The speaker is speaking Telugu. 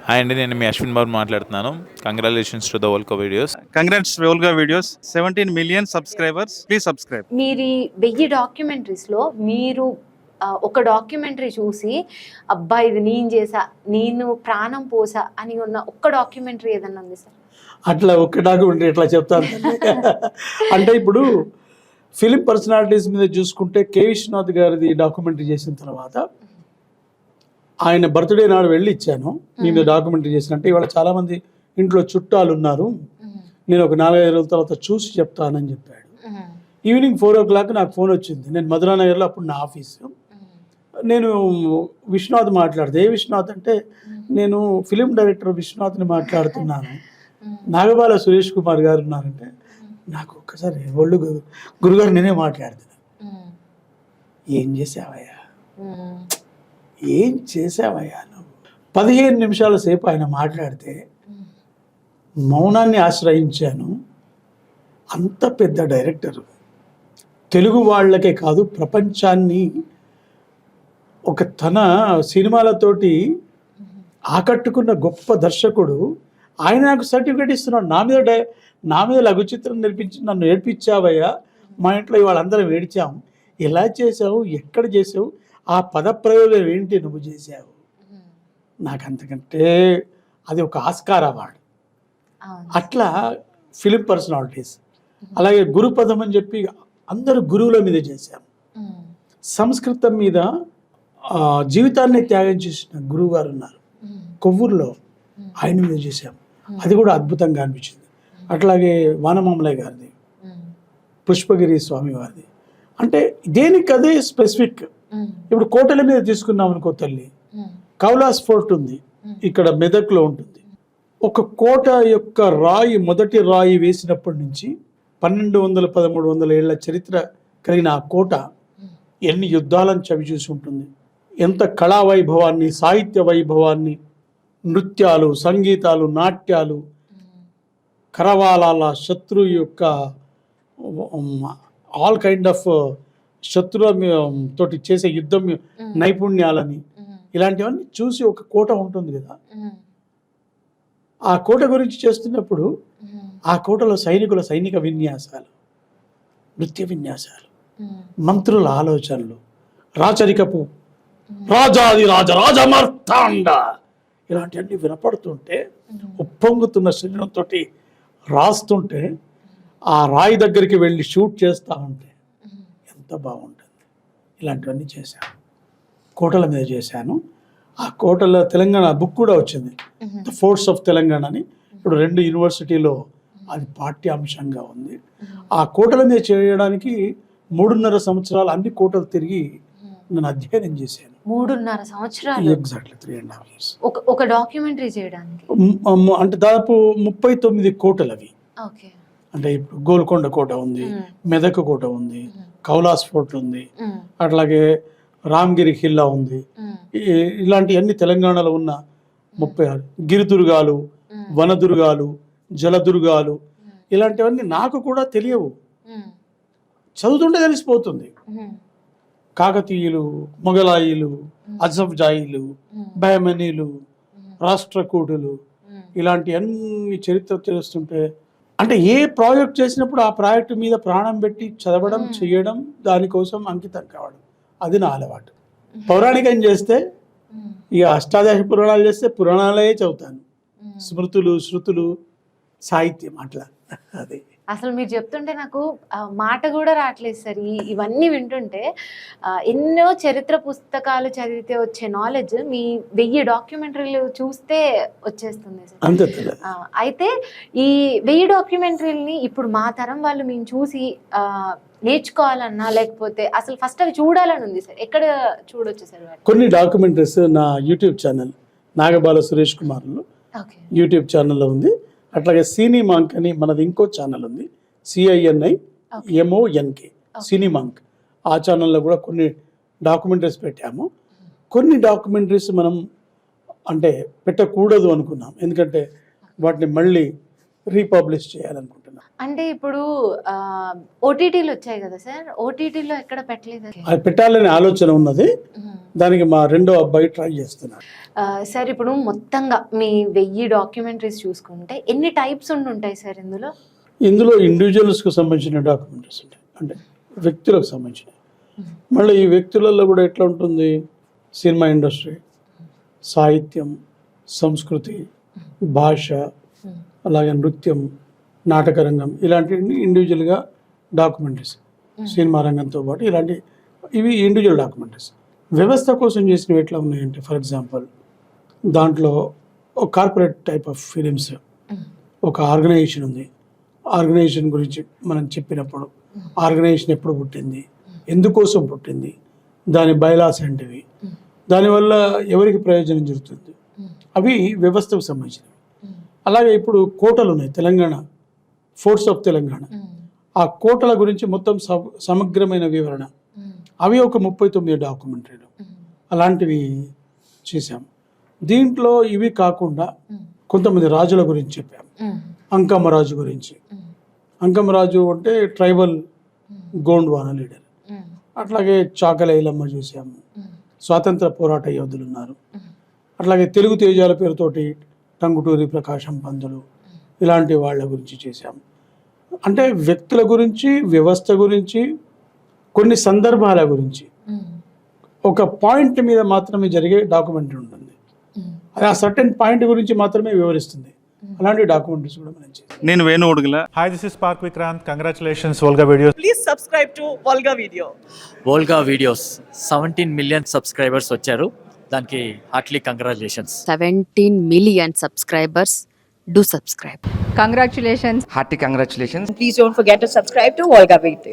హాయ్ అండి, నేను మీ అశ్విన్ బాబు మాట్లాడుతున్నాను. Congratulations to the Volga videos. Congrats Volga videos 17 million subscribers. Please subscribe. మీరు 1000 డాక్యుమెంటరీస్లో మీరు ఒక డాక్యుమెంటరీ చూసి అబ్బా ఇది నేను చేసా, నేను ప్రాణం పోసా అని ఉన్న ఒక్క డాక్యుమెంటరీ ఏదన్నా ఉంది సార్? అట్లా ఒక్క డాక్యుమెంటరీ ఎట్లా చెప్తాను అంటే ఇప్పుడు ఫిలిం పర్సనాలిటీస్ మీద చూసుకుంటే కే విశ్వనాథ్ గారిది డాక్యుమెంటరీ చేసిన తర్వాత ఆయన బర్త్డే నాడు వెళ్ళి ఇచ్చాను. మీ మీద డాక్యుమెంటరీ చేసిన అంటే ఇవాళ చాలామంది ఇంట్లో చుట్టాలు ఉన్నారు, నేను ఒక 4-5 రోజుల తర్వాత చూసి చెప్తానని చెప్పాడు. ఈవినింగ్ 4 o'clock నాకు ఫోన్ వచ్చింది. నేను మధురానగర్లో అప్పుడు నా ఆఫీసు. నేను విశ్వనాథ్ మాట్లాడితే, ఏ విశ్వనాథ్ అంటే నేను ఫిలిం డైరెక్టర్ విశ్వనాథ్ని మాట్లాడుతున్నాను, నాగబాల సురేష్ కుమార్ గారు ఉన్నారంటే నాకు ఒక్కసారి ఒళ్ళు గురుగారు నేనే మాట్లాడుతున్నాను. ఏం చేసావయ్యా, ఏం చేసావయ్యా నువ్వు? 15 నిమిషాల సేపు ఆయన మాట్లాడితే మౌనాన్ని ఆశ్రయించాను. అంత పెద్ద డైరెక్టరు, తెలుగు వాళ్ళకే కాదు ప్రపంచాన్ని ఒక తన సినిమాలతోటి ఆకట్టుకున్న గొప్ప దర్శకుడు. ఆయన నాకు సర్టిఫికేట్ ఇస్తున్నాడు. నా మీద లఘు చిత్రం నేర్పించి నన్ను ఏడ్పించావయ్యా, మా ఇంట్లో ఇవాళ అందరం ఏడ్చాము. ఎలా చేసావు, ఎక్కడ చేసావు, ఆ పదప్రయోగం ఏంటి నువ్వు చేసావు? నాకు అంతకంటే అది ఒక ఆస్కార్ అవార్డు. అట్లా ఫిలిం పర్సనాలిటీస్. అలాగే గురుపదం అని చెప్పి అందరూ గురువుల మీద చేశాము. సంస్కృతం మీద జీవితాన్ని త్యాగం చేసిన గురువు గారు ఉన్నారు కొవ్వూరులో, ఆయన మీద చేశాము. అది కూడా అద్భుతంగా అనిపించింది. అట్లాగే వానమామలయ్య గారిది, పుష్పగిరి స్వామి వారిది. అంటే దేనికదే స్పెసిఫిక్. ఇప్పుడు కోటల మీద తీసుకున్నాం అనుకో తల్లి, కౌలాస్ ఫోర్ట్ ఉంది ఇక్కడ మెదక్లో ఉంటుంది. ఒక కోట యొక్క రాయి, మొదటి రాయి వేసినప్పటి నుంచి 1200-1300 ఏళ్ల చరిత్ర కలిగిన ఆ కోట ఎన్ని యుద్ధాలను చవిచూసి ఉంటుంది. ఎంత కళా వైభవాన్ని, సాహిత్య వైభవాన్ని, నృత్యాలు, సంగీతాలు, నాట్యాలు, కరవాలాల శత్రు యొక్క ఆల్ కైండ్ ఆఫ్ శత్రుల తోటి చేసే యుద్ధం నైపుణ్యాలని, ఇలాంటివన్నీ చూసి ఒక కోట ఉంటుంది కదా. ఆ కోట గురించి చేస్తున్నప్పుడు ఆ కోటలో సైనిక విన్యాసాలు, నృత్య విన్యాసాలు, మంత్రుల ఆలోచనలు, రాచరికపు రాజాది రాజమార్తాండ ఇలాంటివన్నీ వినపడుతుంటే, ఉప్పొంగుతున్న శరీరంతో రాస్తుంటే, ఆ రాయి దగ్గరికి వెళ్ళి షూట్ చేస్తూ ఉంటే ఎంత బాగుంటుంది. ఇలాంటివన్నీ చేశాను, కోటల మీద చేశాను. ఆ కోటల తెలంగాణ బుక్ కూడా వచ్చింది, ద ఫోర్ట్స్ ఆఫ్ తెలంగాణ అని. ఇప్పుడు 2 యూనివర్సిటీలో అది పాఠ్యాంశంగా ఉంది. ఆ కోటల మీద చేయడానికి 3.5 సంవత్సరాలు అన్ని కోటలు తిరిగి నేను అధ్యయనం చేశాను. 3.5 సంవత్సరాలు? Exactly 3.5 years. ఒక డాక్యుమెంటరీ చేయడానికి అంటే దాదాపు 39 కోటలు అవి. ఓకే. అంటే ఇప్పుడు గోల్కొండ కోట ఉంది, మెదక్ కోట ఉంది, కౌలాస్ ఫోర్ట్ ఉంది, అట్లాగే రామ్గిరి హిల్లా ఉంది. ఇలాంటివన్నీ తెలంగాణలో ఉన్న 36 గిరిదుర్గాలు, వనదుర్గాలు, జలదుర్గాలు, ఇలాంటివన్నీ నాకు కూడా తెలియవు, చదువుతుంటే తెలిసిపోతుంది. కాకతీయులు, మొఘలాయిలు, అజఫ్జాయిలు, బహమనీలు, రాష్ట్రకూటులు, ఇలాంటి అన్ని చరిత్ర తెలుస్తుంటే, అంటే ఏ ప్రాజెక్ట్ చేసినప్పుడు ఆ ప్రాజెక్టు మీద ప్రాణం పెట్టి చదవడం, చేయడం, దానికోసం అంకితం కావడం, అది నా అలవాటు. పౌరాణికం చేస్తే ఇక అష్టాదశ పురాణాలు చేస్తే పురాణాలే చదువుతాను, స్మృతులు, శృతులు, సాహిత్యం అట్లా. అది అసలు మీరు చెప్తుంటే నాకు మాట కూడా రావట్లేదు సార్. ఇవన్నీ వింటుంటే ఎన్నో చరిత్ర పుస్తకాలు చదివితే వచ్చే నాలెడ్జ్ మీ 1000 డాక్యుమెంటరీలు చూస్తే వచ్చేస్తుంది సార్. అంతే. అయితే ఈ 1000 డాక్యుమెంటరీలని ఇప్పుడు మా తరం వాళ్ళు మేము చూసి నేర్చుకోవాలన్నా, లేకపోతే అసలు ఫస్ట్ అవి చూడాలని ఉంది సార్, ఎక్కడ చూడొచ్చు సార్? కొన్ని డాక్యుమెంటరీస్ నా యూట్యూబ్ ఛానల్ నాగబాల సురేష్ కుమార్లో యూట్యూబ్ ఛానల్లో ఉంది. అట్లాగే సినీమాంక్ అని మనది ఇంకో ఛానల్ ఉంది, CINIMONK, సినీమాంక్. ఆ ఛానల్లో కూడా కొన్ని డాక్యుమెంటరీస్ పెట్టాము. కొన్ని డాక్యుమెంటరీస్ మనం అంటే పెట్టకూడదు అనుకున్నాం, ఎందుకంటే వాటిని మళ్ళీ రీపబ్లిష్ చేయాలనుకుంటున్నాను. అంటే ఇప్పుడు ఓటీటీలు వచ్చాయి కదా సార్, ఓటీటీలో ఎక్కడ పెట్టలేదు. అది పెట్టాలనే ఆలోచన ఉన్నది, దానికి మా రెండో అబ్బాయి ట్రై చేస్తున్నాడు. సార్ ఇప్పుడు మొత్తంగా మీ 1000 డాక్యుమెంటరీస్ చూసుకుంటే ఎన్ని టైప్స్ ఉంటాయి సార్ ఇందులో? ఇందులో ఇండివిజువల్స్కు సంబంధించిన డాక్యుమెంటరీస్ ఉంటాయి, అంటే వ్యక్తులకు సంబంధించిన. మళ్ళీ ఈ వ్యక్తులలో కూడా ఎట్లా ఉంటుంది, సినిమా ఇండస్ట్రీ, సాహిత్యం, సంస్కృతి, భాష, అలాగే నృత్యం, నాటక రంగం, ఇలాంటివన్నీ ఇండివిజువల్గా డాక్యుమెంటరీస్. సినిమా రంగంతో పాటు ఇలాంటి ఇవి ఇండివిజువల్ డాక్యుమెంటరీస్. వ్యవస్థ కోసం చేసినవి ఎట్లా ఉన్నాయంటే, ఫర్ ఎగ్జాంపుల్ దాంట్లో ఒక కార్పొరేట్ టైప్ ఆఫ్ ఫిలిమ్స్, ఒక ఆర్గనైజేషన్ ఉంది, ఆర్గనైజేషన్ గురించి మనం చెప్పినప్పుడు ఆర్గనైజేషన్ ఎప్పుడు పుట్టింది, ఎందుకోసం పుట్టింది, దాని బైలాస్ ఏంటివి, దానివల్ల ఎవరికి ప్రయోజనం జరుగుతుంది, అవి వ్యవస్థకు సంబంధించినవి. అలాగే ఇప్పుడు కోటలు ఉన్నాయి, తెలంగాణ ఫోర్ట్స్ ఆఫ్ తెలంగాణ, ఆ కోటల గురించి మొత్తం సమగ్రమైన వివరణ, అవి ఒక 39 డాక్యుమెంటరీలు అలాంటివి చేశాం. దీంట్లో ఇవి కాకుండా కొంతమంది రాజుల గురించి చెప్పాం. అంకమ్మరాజు గురించి, అంకమ్మరాజు అంటే ట్రైబల్ గోండ్వానా లీడర్. అట్లాగే చాకలైలమ్మ చూసాము, స్వాతంత్ర పోరాట యోధులు ఉన్నారు. అట్లాగే తెలుగు తేజాల పేరుతోటి టంగుటూరి ప్రకాశం పంతులు, ఇలాంటి వాళ్ళ గురించి చేశాము. అంటే వ్యక్తుల గురించి, వ్యవస్థ గురించి, కొన్ని సందర్భాల గురించి ఒక పాయింట్ మీద మాత్రమే జరిగే డాక్యుమెంటరీ ఉంటుంది. అది ఆ సర్టెన్ పాయింట్ గురించి మాత్రమే వివరిస్తుంది. అలాంటి డాక్యుమెంటరీస్ కూడా మనం చేస్తాం. నేను Venu Udugula. Hi, this is Park Vikrant. Congratulations, Volga Videos. Please subscribe to Volga Video. Volga videos 17 million subscribers వచ్చారు, దానికి Hartley congratulations. 17 million subscribers. Do subscribe. Congratulations. Hearty congratulations. Please don't forget to subscribe to Volga Video.